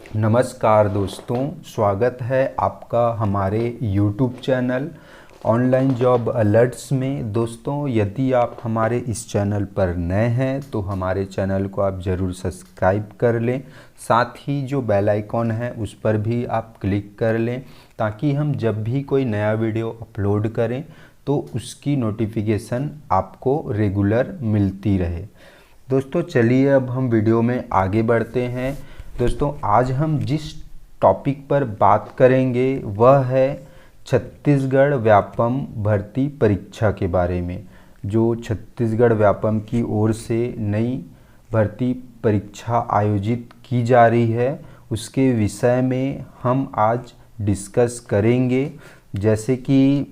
नमस्कार दोस्तों, स्वागत है आपका हमारे YouTube channel online job alerts में। दोस्तों, यदि आप हमारे इस चैनल पर नए हैं तो हमारे चैनल को आप ज़रूर सब्सक्राइब कर लें। साथ ही जो बेल आइकॉन है उस पर भी आप क्लिक कर लें ताकि हम जब भी कोई नया वीडियो अपलोड करें तो उसकी नोटिफिकेशन आपको रेगुलर मिलती रहे। दोस्तों, चलिए अब हम वीडियो में आगे बढ़ते हैं। दोस्तों, आज हम जिस टॉपिक पर बात करेंगे वह है छत्तीसगढ़ व्यापम भर्ती परीक्षा के बारे में। जो छत्तीसगढ़ व्यापम की ओर से नई भर्ती परीक्षा आयोजित की जा रही है उसके विषय में हम आज डिस्कस करेंगे। जैसे कि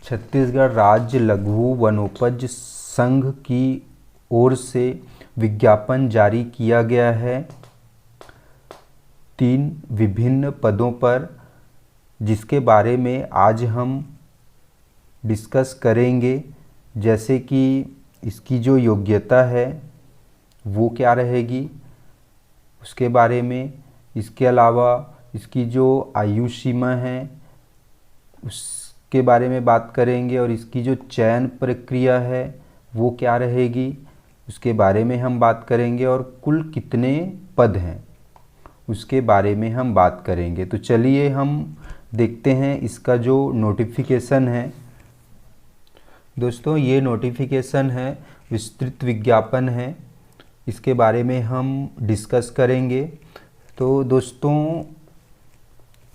छत्तीसगढ़ राज्य लघु वनोपज संघ की ओर से विज्ञापन जारी किया गया है 3 विभिन्न पदों पर, जिसके बारे में आज हम डिस्कस करेंगे। जैसे कि इसकी जो योग्यता है वो क्या रहेगी उसके बारे में, इसके अलावा इसकी जो आयु सीमा है उसके बारे में बात करेंगे और इसकी जो चयन प्रक्रिया है वो क्या रहेगी उसके बारे में हम बात करेंगे और कुल कितने पद हैं उसके बारे में हम बात करेंगे। तो चलिए हम देखते हैं इसका जो नोटिफिकेशन है। दोस्तों, ये नोटिफिकेशन है, विस्तृत विज्ञापन है, इसके बारे में हम डिस्कस करेंगे। तो दोस्तों,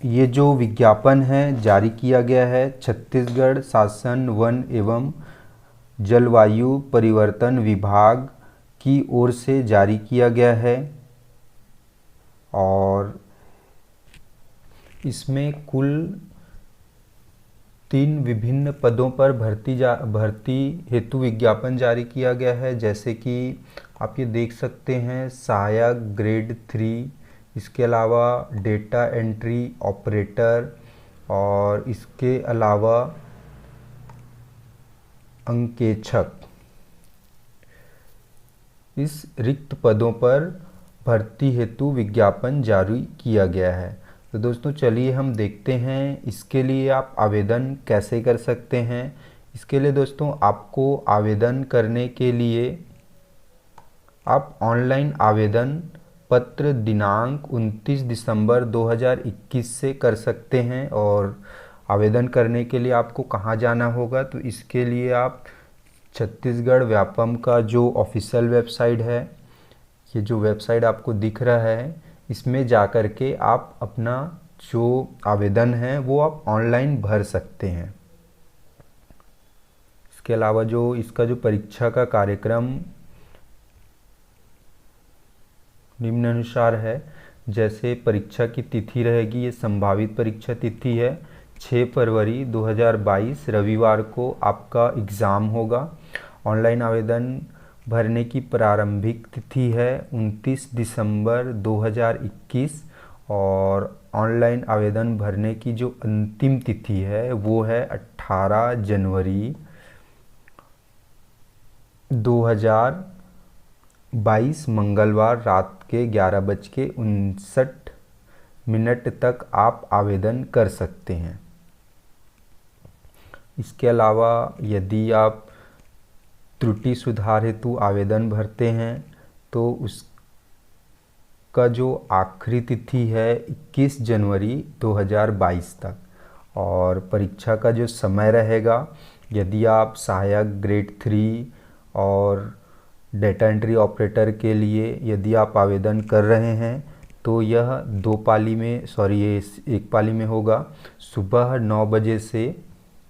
ये जो विज्ञापन है जारी किया गया है छत्तीसगढ़ शासन वन एवं जलवायु परिवर्तन विभाग की ओर से जारी किया गया है और इसमें कुल 3 विभिन्न पदों पर भर्ती हेतु विज्ञापन जारी किया गया है। जैसे कि आप ये देख सकते हैं, सहायक ग्रेड 3, इसके अलावा डेटा एंट्री ऑपरेटर और इसके अलावा अंकेक्षक। इस रिक्त पदों पर भर्ती हेतु विज्ञापन जारी किया गया है। तो दोस्तों, चलिए हम देखते हैं इसके लिए आप आवेदन कैसे कर सकते हैं। इसके लिए दोस्तों, आपको आवेदन करने के लिए आप ऑनलाइन आवेदन पत्र दिनांक 29 दिसंबर 2021 से कर सकते हैं। और आवेदन करने के लिए आपको कहाँ जाना होगा, तो इसके लिए आप छत्तीसगढ़ व्यापम का जो ऑफिशियल वेबसाइट है, ये जो वेबसाइट आपको दिख रहा है, इसमें जा कर के आप अपना जो आवेदन है वो आप ऑनलाइन भर सकते हैं। इसके अलावा जो इसका जो परीक्षा का कार्यक्रम निम्नानुसार है। जैसे परीक्षा की तिथि रहेगी, ये संभावित परीक्षा तिथि है 6 फरवरी 2022 रविवार को आपका एग्ज़ाम होगा। ऑनलाइन आवेदन भरने की प्रारंभिक तिथि है 29 दिसंबर 2021 और ऑनलाइन आवेदन भरने की जो अंतिम तिथि है वो है 18 जनवरी 2022 मंगलवार रात के 11:59 तक आप आवेदन कर सकते हैं। इसके अलावा यदि आप त्रुटि सुधार हेतु आवेदन भरते हैं तो उसका जो आखिरी तिथि है 21 जनवरी 2022 तक। और परीक्षा का जो समय रहेगा, यदि आप सहायक ग्रेड 3 और डेटा एंट्री ऑपरेटर के लिए यदि आप आवेदन कर रहे हैं तो यह ये एक पाली में होगा। सुबह 9 बजे से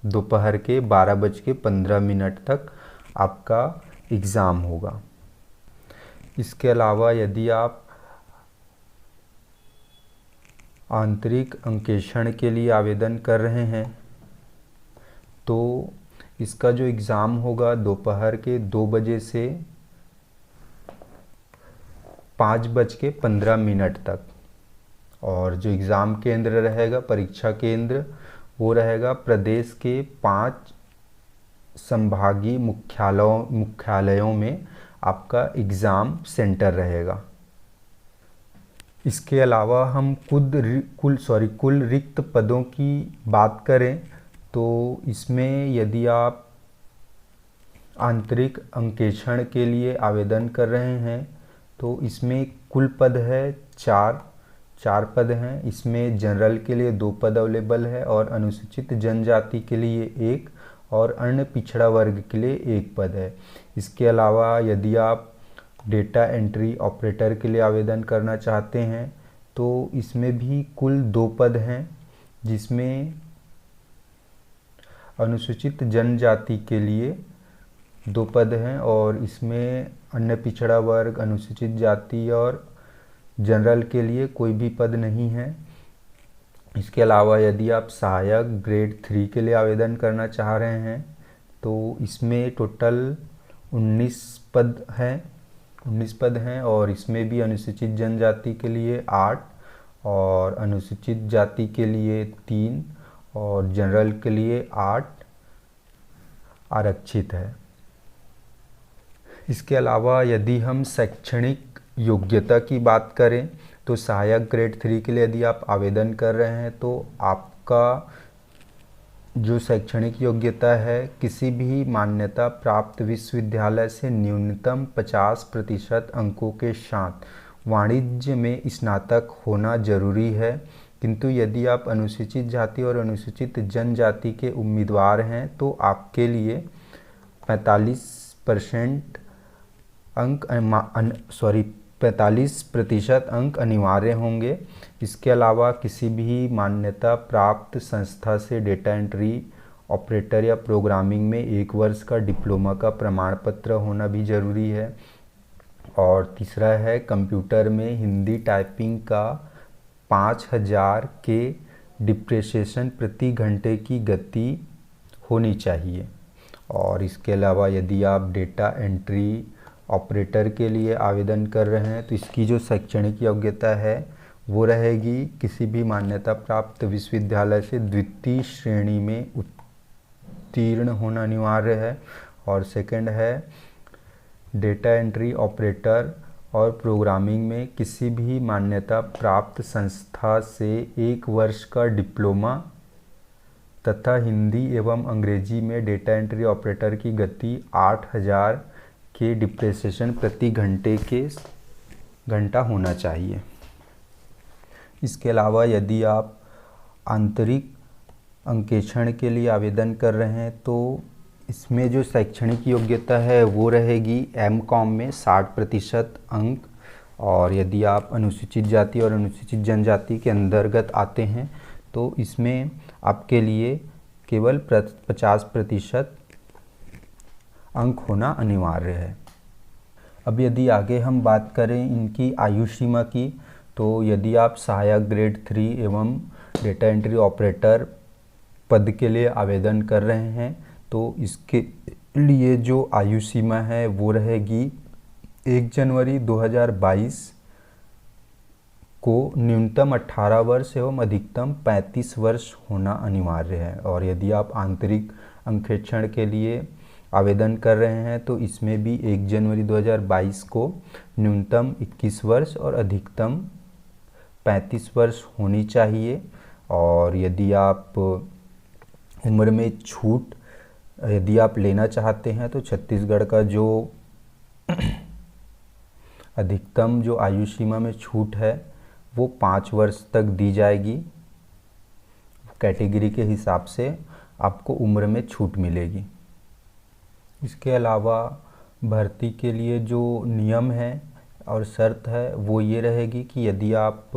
दोपहर के 12:15 तक आपका एग्ज़ाम होगा। इसके अलावा यदि आप आंतरिक अंकेक्षण के लिए आवेदन कर रहे हैं तो इसका जो एग्ज़ाम होगा दोपहर के 2 बजे से 5:15 तक। और जो एग्ज़ाम केंद्र रहेगा, परीक्षा केंद्र, वो रहेगा प्रदेश के 5 संभागीय मुख्यालयों में आपका एग्ज़ाम सेंटर रहेगा। इसके अलावा हम कुल रिक्त पदों की बात करें तो इसमें यदि आप आंतरिक अंकेक्षण के लिए आवेदन कर रहे हैं तो इसमें कुल पद है चार पद हैं। इसमें जनरल के लिए 2 पद अवेलेबल है और अनुसूचित जनजाति के लिए 1 और अन्य पिछड़ा वर्ग के लिए 1 पद है। इसके अलावा यदि आप डेटा एंट्री ऑपरेटर के लिए आवेदन करना चाहते हैं तो इसमें भी कुल 2 पद हैं, जिसमें अनुसूचित जनजाति के लिए 2 पद हैं और इसमें अन्य पिछड़ा वर्ग, अनुसूचित जाति और जनरल के लिए कोई भी पद नहीं है। इसके अलावा यदि आप सहायक ग्रेड 3 के लिए आवेदन करना चाह रहे हैं तो इसमें टोटल 19 पद हैं और इसमें भी अनुसूचित जनजाति के लिए 8 और अनुसूचित जाति के लिए 3 और जनरल के लिए 8 आरक्षित है। इसके अलावा यदि हम शैक्षणिक योग्यता की बात करें तो सहायक ग्रेड 3 के लिए यदि आप आवेदन कर रहे हैं तो आपका जो शैक्षणिक योग्यता है किसी भी मान्यता प्राप्त विश्वविद्यालय से न्यूनतम 50% अंकों के साथ वाणिज्य में स्नातक होना जरूरी है। किंतु यदि आप अनुसूचित जाति और अनुसूचित जनजाति के उम्मीदवार हैं तो आपके लिए 45% अंक अनिवार्य होंगे। इसके अलावा किसी भी मान्यता प्राप्त संस्था से डेटा एंट्री ऑपरेटर या प्रोग्रामिंग में 1 वर्ष का डिप्लोमा का प्रमाण पत्र होना भी ज़रूरी है। और तीसरा है कंप्यूटर में हिंदी टाइपिंग का 5000 के डिप्रेसेशन प्रति घंटे की गति होनी चाहिए। और इसके अलावा यदि आप डेटा एंट्री ऑपरेटर के लिए आवेदन कर रहे हैं तो इसकी जो शैक्षणिक योग्यता है वो रहेगी किसी भी मान्यता प्राप्त विश्वविद्यालय से द्वितीय श्रेणी में उत्तीर्ण होना अनिवार्य है। और सेकंड है डेटा एंट्री ऑपरेटर और प्रोग्रामिंग में किसी भी मान्यता प्राप्त संस्था से 1 वर्ष का डिप्लोमा तथा हिंदी एवं अंग्रेजी में डेटा एंट्री ऑपरेटर की गति 8000 के डिप्रेसेशन प्रति घंटा होना चाहिए। इसके अलावा यदि आप आंतरिक अंकेक्षण के लिए आवेदन कर रहे हैं तो इसमें जो शैक्षणिक योग्यता है वो रहेगी M.Com में 60% अंक। और यदि आप अनुसूचित जाति और अनुसूचित जनजाति के अंतर्गत आते हैं तो इसमें आपके लिए केवल 50% अंक होना अनिवार्य है। अब यदि आगे हम बात करें इनकी आयु सीमा की तो यदि आप सहायक ग्रेड 3 एवं डेटा एंट्री ऑपरेटर पद के लिए आवेदन कर रहे हैं तो इसके लिए जो आयु सीमा है वो रहेगी 1 जनवरी 2022 को न्यूनतम 18 वर्ष एवं अधिकतम 35 वर्ष होना अनिवार्य है। और यदि आप आंतरिक अंकेक्षण के लिए आवेदन कर रहे हैं तो इसमें भी 1 जनवरी 2022 को न्यूनतम 21 वर्ष और अधिकतम 35 वर्ष होनी चाहिए। और यदि आप उम्र में छूट यदि आप लेना चाहते हैं तो छत्तीसगढ़ का जो अधिकतम जो आयु सीमा में छूट है वो 5 वर्ष तक दी जाएगी। कैटेगरी के हिसाब से आपको उम्र में छूट मिलेगी। इसके अलावा भर्ती के लिए जो नियम है और शर्त है वो ये रहेगी कि यदि आप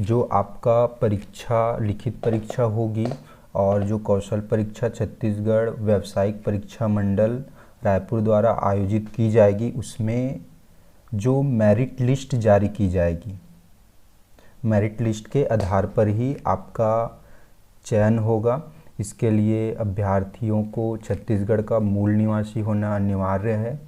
जो आपका लिखित परीक्षा होगी और जो कौशल परीक्षा छत्तीसगढ़ व्यावसायिक परीक्षा मंडल रायपुर द्वारा आयोजित की जाएगी उसमें जो मेरिट लिस्ट जारी की जाएगी, मेरिट लिस्ट के आधार पर ही आपका चयन होगा। इसके लिए अभ्यर्थियों को छत्तीसगढ़ का मूल निवासी होना अनिवार्य है।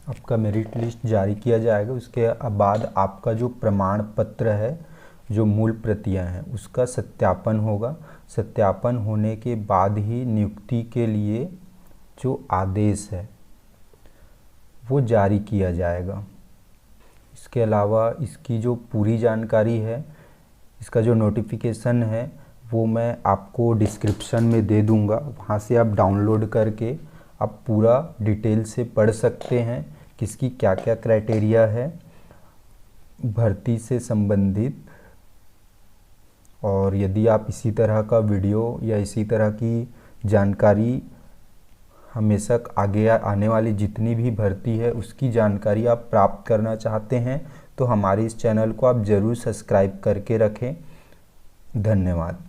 आपका मेरिट लिस्ट जारी किया जाएगा, उसके बाद आपका जो प्रमाण पत्र है, जो मूल प्रतियां हैं, उसका सत्यापन होगा। सत्यापन होने के बाद ही नियुक्ति के लिए जो आदेश है वो जारी किया जाएगा। इसके अलावा इसकी जो पूरी जानकारी है, इसका जो नोटिफिकेशन है वो मैं आपको डिस्क्रिप्शन में दे दूंगा, वहाँ से आप डाउनलोड करके आप पूरा डिटेल से पढ़ सकते हैं किसकी क्या क्या क्राइटेरिया है भर्ती से संबंधित। और यदि आप इसी तरह का वीडियो या इसी तरह की जानकारी हमेशा आगे आने वाली जितनी भी भर्ती है उसकी जानकारी आप प्राप्त करना चाहते हैं तो हमारे इस चैनल को आप ज़रूर सब्सक्राइब करके रखें। धन्यवाद।